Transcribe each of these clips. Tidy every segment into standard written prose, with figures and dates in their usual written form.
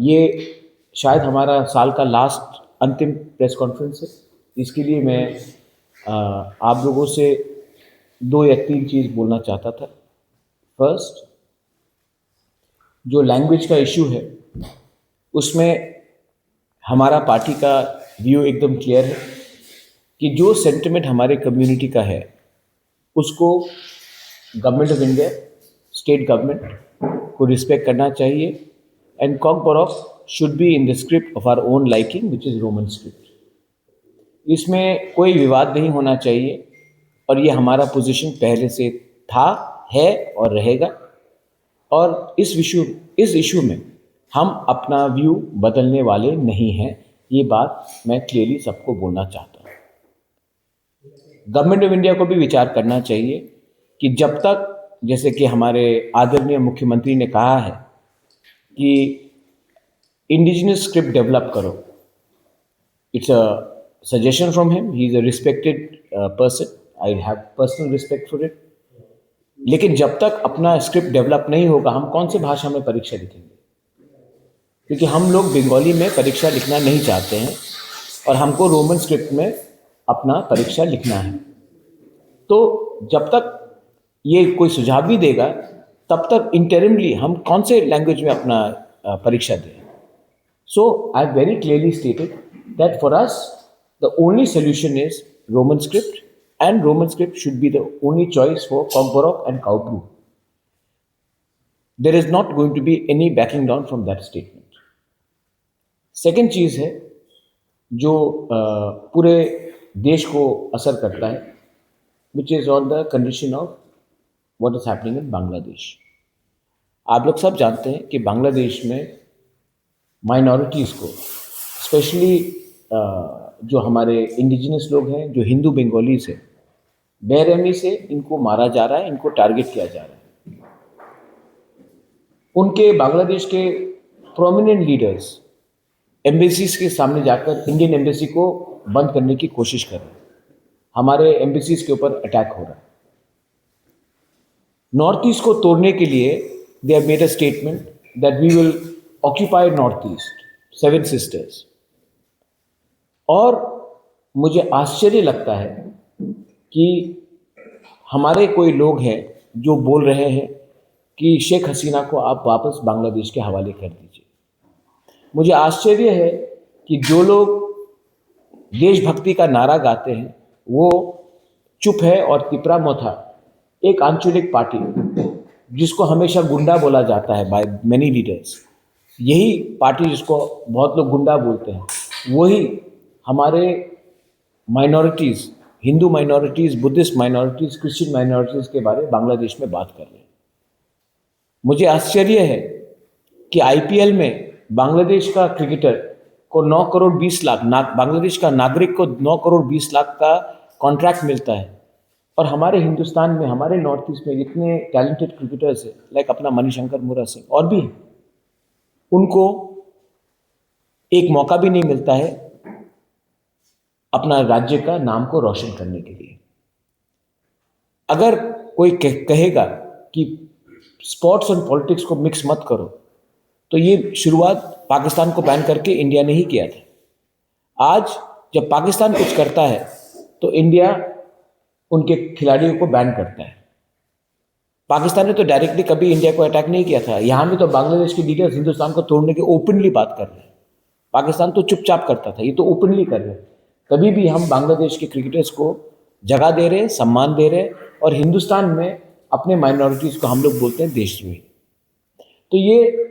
ये शायद हमारा साल का लास्ट अंतिम प्रेस कॉन्फ्रेंस है। इसके लिए मैं आप लोगों से 2 या 3 चीज़ बोलना चाहता था। फर्स्ट, जो लैंग्वेज का इशू है उसमें हमारा पार्टी का व्यू एकदम क्लियर है कि जो सेंटिमेंट हमारे कम्युनिटी का है उसको government of India, state government को रिस्पेक्ट करना चाहिए and Kokborok should be in the script of our own liking which is Roman script. इसमें कोई विवाद नहीं होना चाहिए और ये हमारा पोजीशन पहले से था, है और रहेगा। और इस इशू में हम अपना व्यू बदलने वाले नहीं हैं। ये बात मैं क्लियरली सबको बोलना चाहता हूँ। गवर्नमेंट ऑफ इंडिया को भी विचार करना चाहिए कि जब तक, जैसे कि हमारे आदरणीय मुख्यमंत्री ने कहा है कि इंडिजिनस स्क्रिप्ट डेवलप करो, it's a suggestion from him, he is a respected person, I have personal respect for it. लेकिन जब तक अपना स्क्रिप्ट डेवलप नहीं होगा, हम कौन से भाषा में परीक्षा लिखेंगे? क्योंकि हम लोग बंगाली में परीक्षा लिखना नहीं चाहते हैं और हमको रोमन स्क्रिप्ट में अपना परीक्षा लिखना है। तो जब तक ये कोई सुझाव भी देगा तब तक इंटरिमली हम कौन से लैंग्वेज में अपना परीक्षा दें। So I have very clearly stated that for us the only solution is Roman script and Roman script should be the only choice for Cockborough and Cowbrew. There is not going to be any backing down from that statement. Second चीज़ है जो पूरे देश को असर करता है, which is on the condition of what is happening in Bangladesh. आप लोग सब जानते हैं कि बांग्लादेश में माइनॉरिटीज़ को, स्पेशली जो हमारे इंडिजिनस लोग हैं, जो हिंदू बंगालीज हैं, बेरहमी से इनको मारा जा रहा है, इनको टारगेट किया जा रहा है। उनके बांग्लादेश के प्रोमिनेंट लीडर्स एम्बेसीज के सामने जाकर इंडियन एम्बेसी को बंद करने की कोशिश कर रहे हैं। हमारे एम्बेसीज के ऊपर अटैक हो रहा है। नॉर्थ ईस्ट को तोड़ने के लिए they have made a statement that we will occupy north east, 7 sisters. और मुझे आश्चर्य लगता है कि हमारे कोई लोग हैं जो बोल रहे हैं कि शेख हसीना को आप वापस बांग्लादेश के हवाले कर दीजिए। मुझे आश्चर्य है कि जो लोग देशभक्ति का नारा गाते हैं वो चुप है। और तिपरा मोथा एक आंचलिक पार्टी जिसको हमेशा गुंडा बोला जाता है बाय मेनी लीडर्स, यही पार्टी जिसको बहुत लोग गुंडा बोलते हैं, वही हमारे minorities, Hindu minorities, Buddhist minorities, Christian minorities के बारे में बांग्लादेश में बात कर रहे हैं। मुझे आश्चर्य है कि आईपीएल में बांग्लादेश का क्रिकेटर को 9 करोड़ 20 लाख, बांग्लादेश का नागरिक को 9 करोड़ 20 लाख का कॉन्ट्रैक्ट मिलता है। और हमारे हिंदुस्तान में, हमारे नॉर्थ ईस्ट में इतने टैलेंटेड क्रिकेटर्स हैं, लाइक अपना मणिशंकर मुरा सिंह और भी, उनको एक मौका भी नहीं मिलता है अपना राज्य का नाम को रोशन करने के लिए। अगर कोई कहेगा कि स्पोर्ट्स और पॉलिटिक्स को मिक्स मत करो, तो ये शुरुआत पाकिस्तान को बैन करके इंडिया ने ही किया था। आज जब पाकिस्तान कुछ करता है तो इंडिया उनके खिलाड़ियों को बैन करता है। पाकिस्तान ने तो डायरेक्टली कभी इंडिया को अटैक नहीं किया था। यहाँ में तो बांग्लादेश के लीडर्स हिंदुस्तान को तोड़ने की ओपनली बात कर रहे हैं। पाकिस्तान तो चुपचाप करता था, ये तो ओपनली कर रहे हैं। तभी भी हम बांग्लादेश के क्रिकेटर्स को जगह दे रहे हैं, सम्मान दे रहे हैं, और हिंदुस्तान में अपने माइनॉरिटीज़ को हम लोग बोलते हैं देशद्रोही। तो ये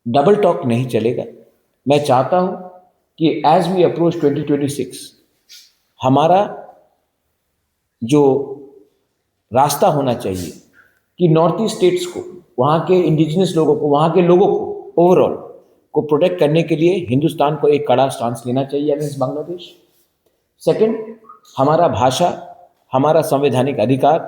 डबल टॉक नहीं चलेगा। मैं चाहता हूँ कि एज वी अप्रोच 2026 हमारा जो रास्ता होना चाहिए कि नॉर्थ ईस्ट स्टेट्स को, वहाँ के इंडिजिनस लोगों को, वहाँ के लोगों को ओवरऑल को प्रोटेक्ट करने के लिए हिंदुस्तान को एक कड़ा स्टांस लेना चाहिए अगेंस्ट बांग्लादेश। सेकंड, हमारा भाषा, हमारा संवैधानिक अधिकार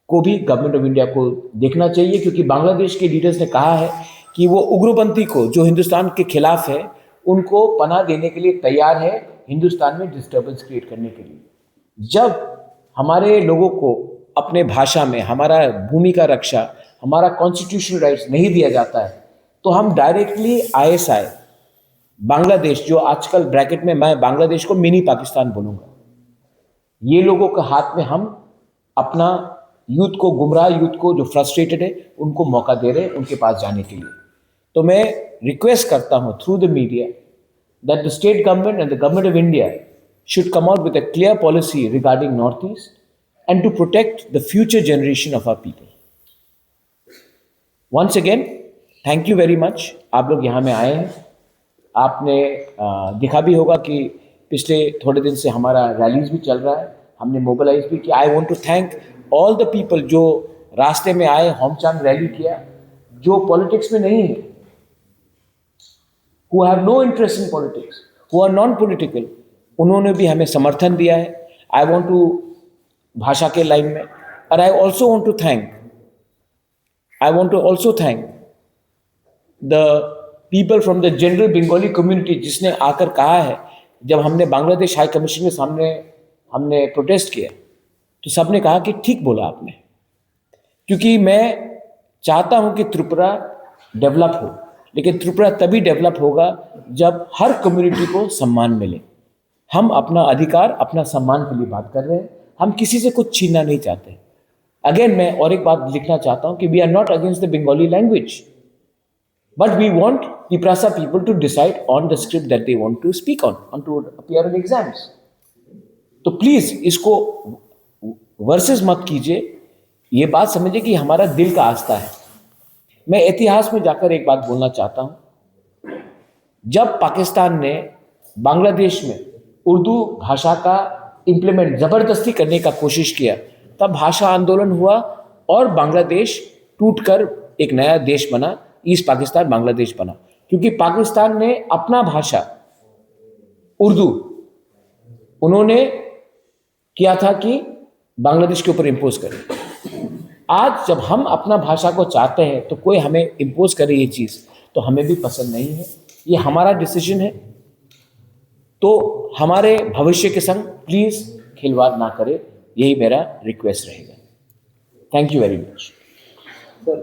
को भी गवर्नमेंट ऑफ इंडिया को देखना चाहिए, क्योंकि बांग्लादेश के लीडर्स ने कहा है कि वो उग्रपंथी को, जो हिंदुस्तान के खिलाफ है, उनको पनाह देने के लिए तैयार है, हिंदुस्तान में डिस्टर्बेंस क्रिएट करने के लिए। जब हमारे लोगों को अपने भाषा में हमारा भूमि का रक्षा, हमारा कॉन्स्टिट्यूशनल राइट्स नहीं दिया जाता है, तो हम डायरेक्टली ISI बांग्लादेश, जो आजकल ब्रैकेट में मैं बांग्लादेश को मिनी पाकिस्तान बोलूँगा, ये लोगों के हाथ में हम अपना यूथ को, गुमराह यूथ को जो फ्रस्ट्रेटेड है, उनको मौका दे रहे हैं उनके पास जाने के लिए। तो मैं रिक्वेस्ट करता हूँ through the media that the state government and the government of India should come out with a clear policy regarding Northeast and to protect the future generation of our people. Once again, thank you very much. आप लोग यहाँ में आए हैं, आपने दिखा भी होगा कि पिछले थोड़े दिन से हमारा रैलीज भी चल रहा है, हमने मोबिलाइज भी किया। I want to thank all the people जो रास्ते में आए, होमचांद रैली किया, जो पॉलिटिक्स में नहीं है, who have no interest in politics, who are non-political, उन्होंने भी हमें समर्थन दिया है। I want to भाषा के लाइन में, और I also want to thank the people from the general Bengali community, जिसने आकर कहा है, जब हमने बांग्लादेश हाई कमीशन के सामने हमने प्रोटेस्ट किया तो सबने कहा कि ठीक बोला आपने, क्योंकि मैं चाहता हूं कि त्रिपुरा डेवलप हो, लेकिन त्रिपुरा तभी डेवलप होगा जब हर कम्युनिटी को सम्मान मिले। हम अपना अधिकार, अपना सम्मान के लिए बात कर रहे हैं, हम किसी से कुछ छीनना नहीं चाहते। अगेन मैं और एक बात लिखना चाहता हूं कि we are not against the Bengali language, but we want Tiprasa people to decide on the script that they want to speak on to appear in exams. तो प्लीज इसको वर्सेस मत कीजिए, ये बात समझिए कि हमारा दिल का आस्था है। मैं इतिहास में जाकर एक बात बोलना चाहता हूं, जब पाकिस्तान ने बांग्लादेश में उर्दू भाषा का इंप्लीमेंट जबरदस्ती करने का कोशिश किया, तब भाषा आंदोलन हुआ और बांग्लादेश टूटकर एक नया देश बना, ईस्ट पाकिस्तान बांग्लादेश बना, क्योंकि पाकिस्तान ने अपना भाषा उर्दू उन्होंने किया था कि बांग्लादेश के ऊपर इंपोज करें। आज जब हम अपना भाषा को चाहते हैं तो कोई हमें इंपोज करे ये चीज़, तो हमें भी पसंद नहीं है, ये हमारा डिसीजन है। तो हमारे भविष्य के संग प्लीज़ खिलवाड़ ना करें, यही मेरा रिक्वेस्ट रहेगा। Thank you very much.